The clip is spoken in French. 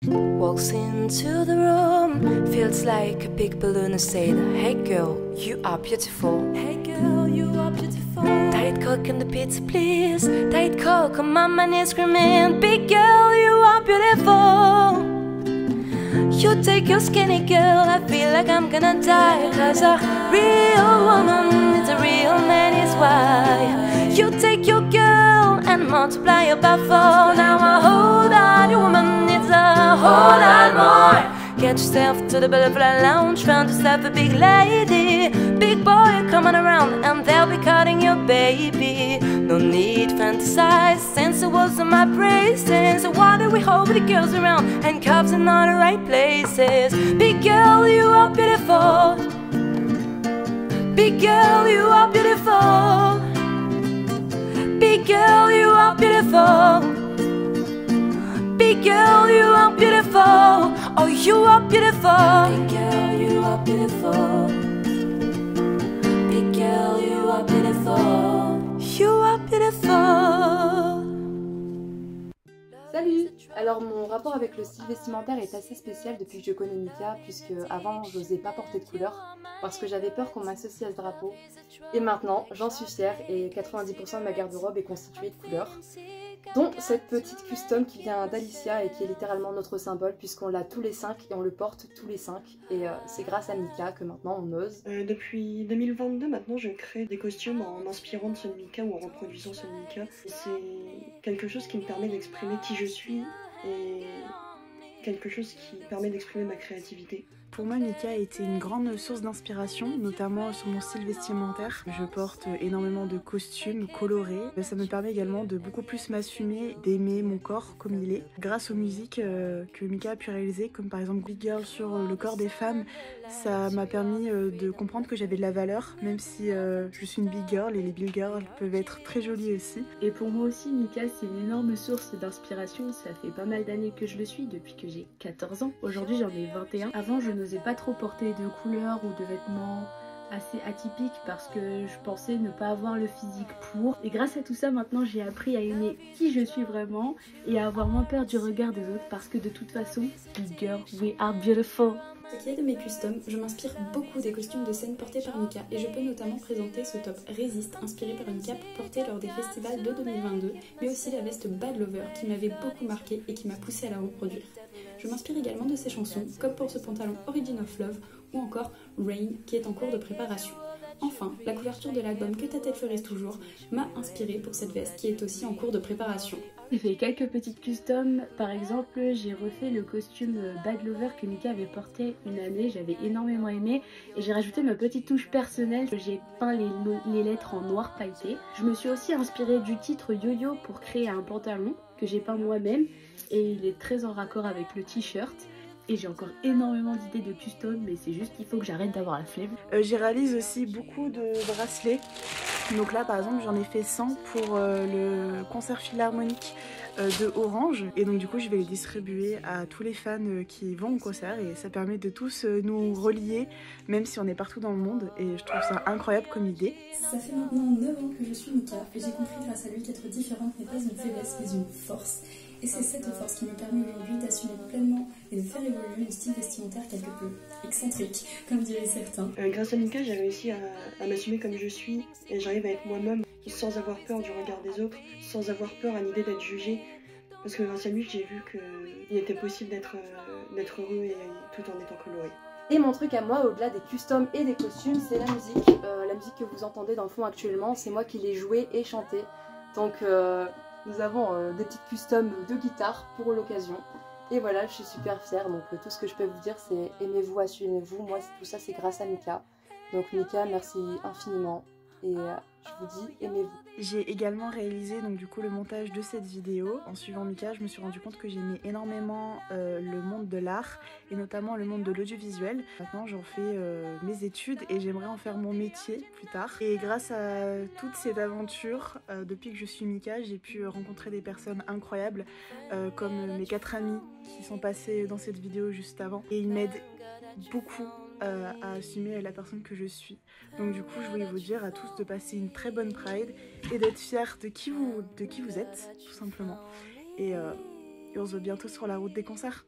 Walks into the room, feels like a big balloon and said, hey girl, you are beautiful. Hey girl, you are beautiful. Diet Coke and the pizza please. Diet Coke, I'm on my knees screaming, big girl, you are beautiful. You take your skinny girl, I feel like I'm gonna die. Cause a real woman is a real man, is why. You take your girl and multiply her by 4. Now a whole lot of woman needs a whole lot more. Get yourself to the butterfly lounge, found yourself a big lady. Big boy coming around and they'll be cutting your baby. No need fantasize, since it wasn't my braces. So why do we hold the girls around and cuffs in all the right places? Big girl, you are beautiful. Big girl, you are beautiful. Big girl, you are beautiful. Big girl, you are beautiful. Oh, you are beautiful. Big girl, you are beautiful. Big girl, you are beautiful. You are beautiful. Salut! Alors mon rapport avec le style vestimentaire est assez spécial depuis que je connais Mika, puisque avant j'osais pas porter de couleur parce que j'avais peur qu'on m'associe à ce drapeau. Et maintenant j'en suis fière et 90% de ma garde-robe est constituée de couleurs, dont cette petite custom qui vient d'Alicia et qui est littéralement notre symbole puisqu'on l'a tous les 5 et on le porte tous les 5 et c'est grâce à Mika que maintenant on ose. Depuis 2022 maintenant je crée des costumes en m'inspirant de ceux de Mika ou en reproduisant ceux de Mika. C'est quelque chose qui me permet d'exprimer qui je suis et quelque chose qui permet d'exprimer ma créativité. Pour moi, Mika a été une grande source d'inspiration, notamment sur mon style vestimentaire. Je porte énormément de costumes colorés. Ça me permet également de beaucoup plus m'assumer, d'aimer mon corps comme il est. Grâce aux musiques que Mika a pu réaliser, comme par exemple Big Girl sur le corps des femmes, ça m'a permis de comprendre que j'avais de la valeur, même si je suis une big girl et les big girls peuvent être très jolies aussi. Et pour moi aussi, Mika, c'est une énorme source d'inspiration. Ça fait pas mal d'années que je le suis, depuis que j'ai 14 ans. Aujourd'hui, j'en ai 21. Avant, je n'osais pas trop porter de couleurs ou de vêtements assez atypiques parce que je pensais ne pas avoir le physique pour. Et grâce à tout ça, maintenant, j'ai appris à aimer qui je suis vraiment et à avoir moins peur du regard des autres parce que de toute façon, big girl, we are beautiful. Ce qui est de mes customs, je m'inspire beaucoup des costumes de scène portés par Mika et je peux notamment présenter ce top Resist inspiré par Mika pour porter lors des festivals de 2022, mais aussi la veste Bad Lover qui m'avait beaucoup marqué et qui m'a poussé à la reproduire. Je m'inspire également de ses chansons, comme pour ce pantalon Origin of Love ou encore Rain qui est en cours de préparation. Enfin, la couverture de l'album Que ta tête fleurisse toujours m'a inspiré pour cette veste qui est aussi en cours de préparation. J'ai fait quelques petites customs, par exemple j'ai refait le costume Bad Lover que Mika avait porté une année, j'avais énormément aimé et j'ai rajouté ma petite touche personnelle, j'ai peint les lettres en noir pailleté. Je me suis aussi inspirée du titre Yo-Yo pour créer un pantalon que j'ai peint moi-même et il est très en raccord avec le t-shirt. Et j'ai encore énormément d'idées de custom, mais c'est juste qu'il faut que j'arrête d'avoir la flemme. J'y réalise aussi beaucoup de bracelets. Donc là par exemple j'en ai fait 100 pour le concert philharmonique de Orange. Et donc du coup je vais les distribuer à tous les fans qui vont au concert. Et ça permet de tous nous relier, même si on est partout dans le monde. Et je trouve ça incroyable comme idée. Ça fait maintenant 9 ans que je suis Mika et j'ai compris grâce à lui qu'être différente n'est pas une faiblesse mais une force. Et c'est cette force qui me permet aujourd'hui d'assumer pleinement et de faire évoluer mon style vestimentaire quelque peu excentrique, comme diraient certains. Grâce à Mika, j'ai réussi à m'assumer comme je suis et j'arrive à être moi-même sans avoir peur du regard des autres, sans avoir peur à l'idée d'être jugée. Parce que grâce à lui, j'ai vu qu'il était possible d'être heureux et tout en étant coloré. Et mon truc à moi, au-delà des customs et des costumes, c'est la musique. La musique que vous entendez dans le fond actuellement, c'est moi qui l'ai jouée et chantée. Donc nous avons des petites customs de guitare pour l'occasion. Et voilà, je suis super fière. Donc tout ce que je peux vous dire, c'est aimez-vous, assumez-vous. Moi, tout ça, c'est grâce à Mika. Donc Mika, merci infiniment. Et je vous dis, aimez-vous. J'ai également réalisé donc du coup le montage de cette vidéo. En suivant Mika, je me suis rendu compte que j'aimais énormément le monde de l'art et notamment le monde de l'audiovisuel. Maintenant j'en fais mes études et j'aimerais en faire mon métier plus tard. Et grâce à toute cette aventure, depuis que je suis Mika, j'ai pu rencontrer des personnes incroyables comme mes 4 amis qui sont passés dans cette vidéo juste avant. Et ils m'aident beaucoup à assumer la personne que je suis. Donc du coup je voulais vous dire à tous de passer une très bonne Pride et d'être fiers de qui vous êtes tout simplement. Et on se voit bientôt sur la route des concerts.